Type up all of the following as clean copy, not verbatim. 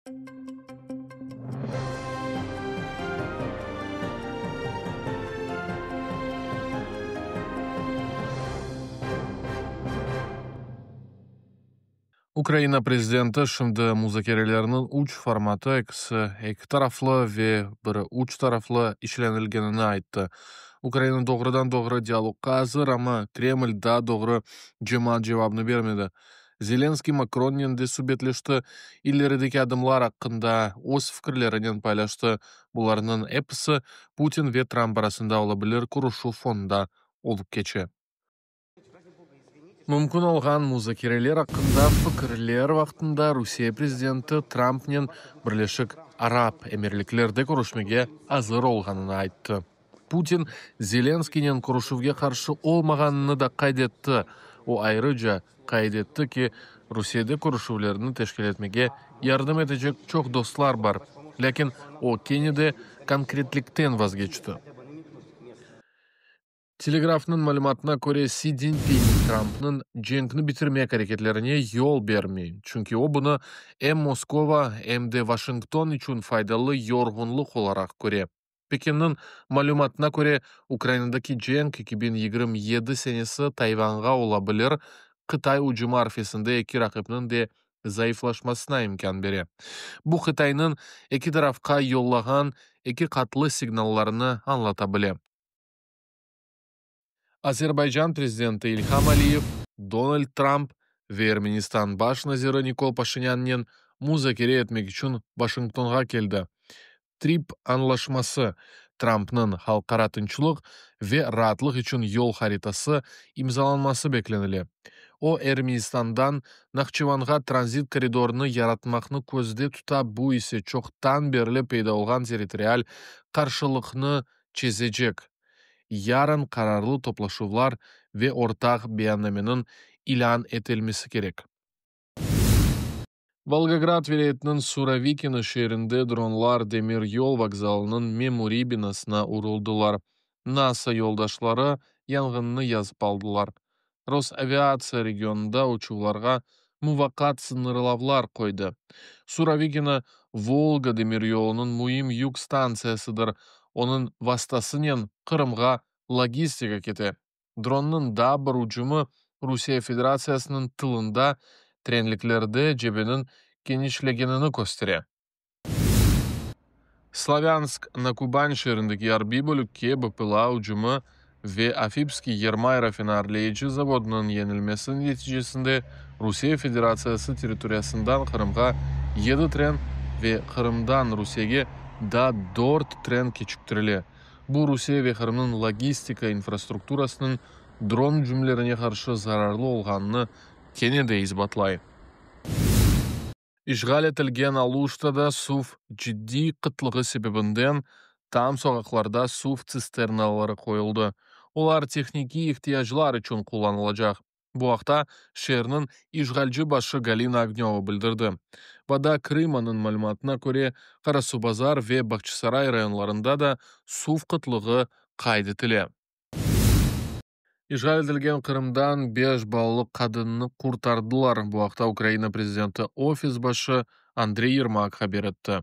Ukraina prezidenti şimdi muzokerələrinin uç formatı iki taraflı ve bir uç taraflı işlenilgenini aytdı. Ukrayna doğrudan-doğru diyalogga hazır ama Kreml daha doğru cevabını vermedi. Zelenskiy Makron yanında sübetleşti, ilerideki adımlar hakkında öz fikirlerinin paylaştı. Bularının hepsi Putin ve Trump arasında olabilir kuruşu fonda olup geçe. Мүмкін olgan muzokeralar hakkında fikirler vaqtında Rusiya prezidenti Trump'nin Birleşik Arap Emirliklerde görüşmege hazır olganını aytdı. Putin Zelenskiy'nin kuruşuvga karşı olmaganını da kaydetti. O ayrıca kaydetti ki Rusya'da kuruşuvlarını teşkil etmege yardım edecek çok dostlar var. Lakin o Kenne'de konkretlikten vazgeçti. Telegrafның malumatına göre Xi Jinping Trump'ның cenkini bitirmek hareketlerine yol vermiyor. Çünkü o bunu hem Moskova hem de Washington için faydalı yorgunluk olarak görüyor. Pekin'nin malumatına göre Ukrayna'daki cenk 2027 senesi Tayvan'a olabilir. Kıtay ucumu arifesinde iki rakibinin de zayıflaşmasına imkan veriyor. Bu Xitayның iki tarafka yollagan iki katlı signallarını anlatabiliyor. Azerbaycan prezidenti İlham Aliyev, Donald Trump ve Ermenistan baş naziri Nikol Paşinyan'ın muzakere etmek için Washington'a geldi. TRIP anlaşması Trump'ның halkara tinchlik ve rahatlık için yol haritası imzalanması beklenili. O Ermenistan'dan Naxçıvan'a tranzit koridorunu yaratmakını közde tuta, bu ise çoktan beri peyda olgan territorial karşılıkını çizecek. Yarın kararlı toplaşuvlar ve ortak beyannamenin ilan etilmesi gerek. Volgograd vilayetinin Surovikino şehrinde dronlar demir yol vokzalının memuri binasına uruldular. NASA yoldaşları yangını yazıp aldılar. Rosaviatsiya regionunda uçuvlarga muvakkat sınırlavlar koydu. Surovikino Volga demir yolunun muhim yük stansiyasıdır. Onun vastasının Kırımga logistika keti. Dronның da bir ucumu Rusya Federasyasının tılında trenliklerde cebinin genişlegenini gösteriyor. Slavyansk na Kuban şehrindeki yarbi bölükке BPLA ucumu ve Afipski Yermay rafinarlayıcı zavodunun yenilmesi neticesinde Rusya Federasyası teritoriyasından Kırım'a 7 tren ve Kırım'dan Rusya'ya da 4 tren keçiktirili. Bu Rusya ve Kırım'ın logistika infrastrukturasının dron cümlelerine karşı zararlı olganını Kenne'de izbatlayın. İşgal etilgen Aluştada suv ciddi kıtlığı sebebinden tam sokaklarda suv sisternaları koyuldu. Olar texniki ihtiyaçlar için kullanılacak. Bu haqda şehrin işgalci başı Galina Agnyova bildirdi. Vada Kırımanın malumatına göre Karasubazar ve Bakçısaray rayonlarında da suv kıtlığı kaydetili. İşgal edilgen Kırım'dan 5 ballık kadını kurtardılar. Bu haqda Ukrayna prezidenti ofis başı Andrey Yermak haber etti.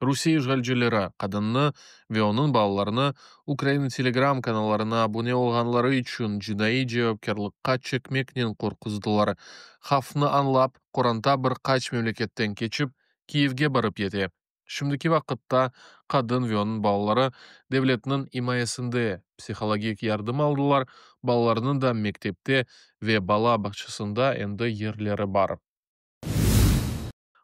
Rusya işgalcileri kadını ve onun balalarını Ukrayna Telegram kanallarına abone olganları için jinayi javapkarlıkka çekmekten korkuzdular. Hafını anlap, Kuranta bir kaç memleketten keçip Kiev'ge barıp yedi. Şimdiki vaqtda kadın ve onun balaları devletinin himayesinde psikologik yardım aldılar. Balalarının da mektepte ve bala bakçısında endi yerleri var.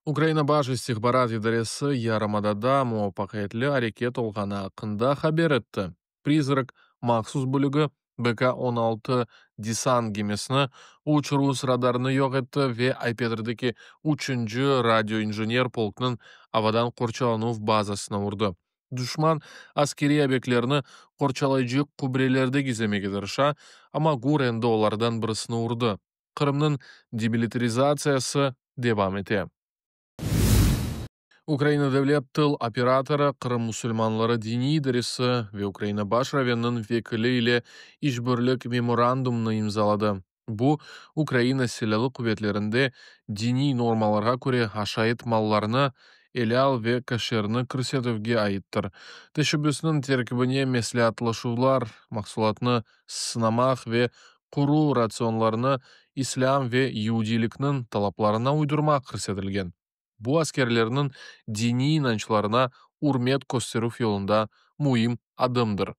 Ukrayna baş istihbarat idaresi Yarımada'da muvaffakiyetli hareket olgаны hakkında haber etti. Prizrak maxsus bölügü BK-16 desant gemisini uç Rus radarını yok etti ve Aypetrdeki 3. radyo inженер polkının havadan korçalanıv bazasına vurdu. Düşman askeri obyektlerini korçalayıcı kubrelerde gizlemege tırışa, ama Guren'de olardan birisini vurdu. Kırımның demilitarizasiyası devam etti. Ukrayna devlet tıl operatoru Kırım Müslümanları dini idaresi ve Ukrayna baş ravyanının vekili ile işbirlik memorandumunu imzaladı. Bu, Ukrayna silahlı kuvvetlerinde dini normalarga göre haşayet mallarını элал ve кашерны көрсөтүүгө айыттыр. Тешебүснүн теркибине маслихатлашуулар, максулатны сынамак ve куруу рационларны ислам ve иудейликтин талапларына уйдурмак көрсөтүлгөн. Бу аскерлердин диний инанчыларына урмет көстөрүү жолунда муhim адымдыр.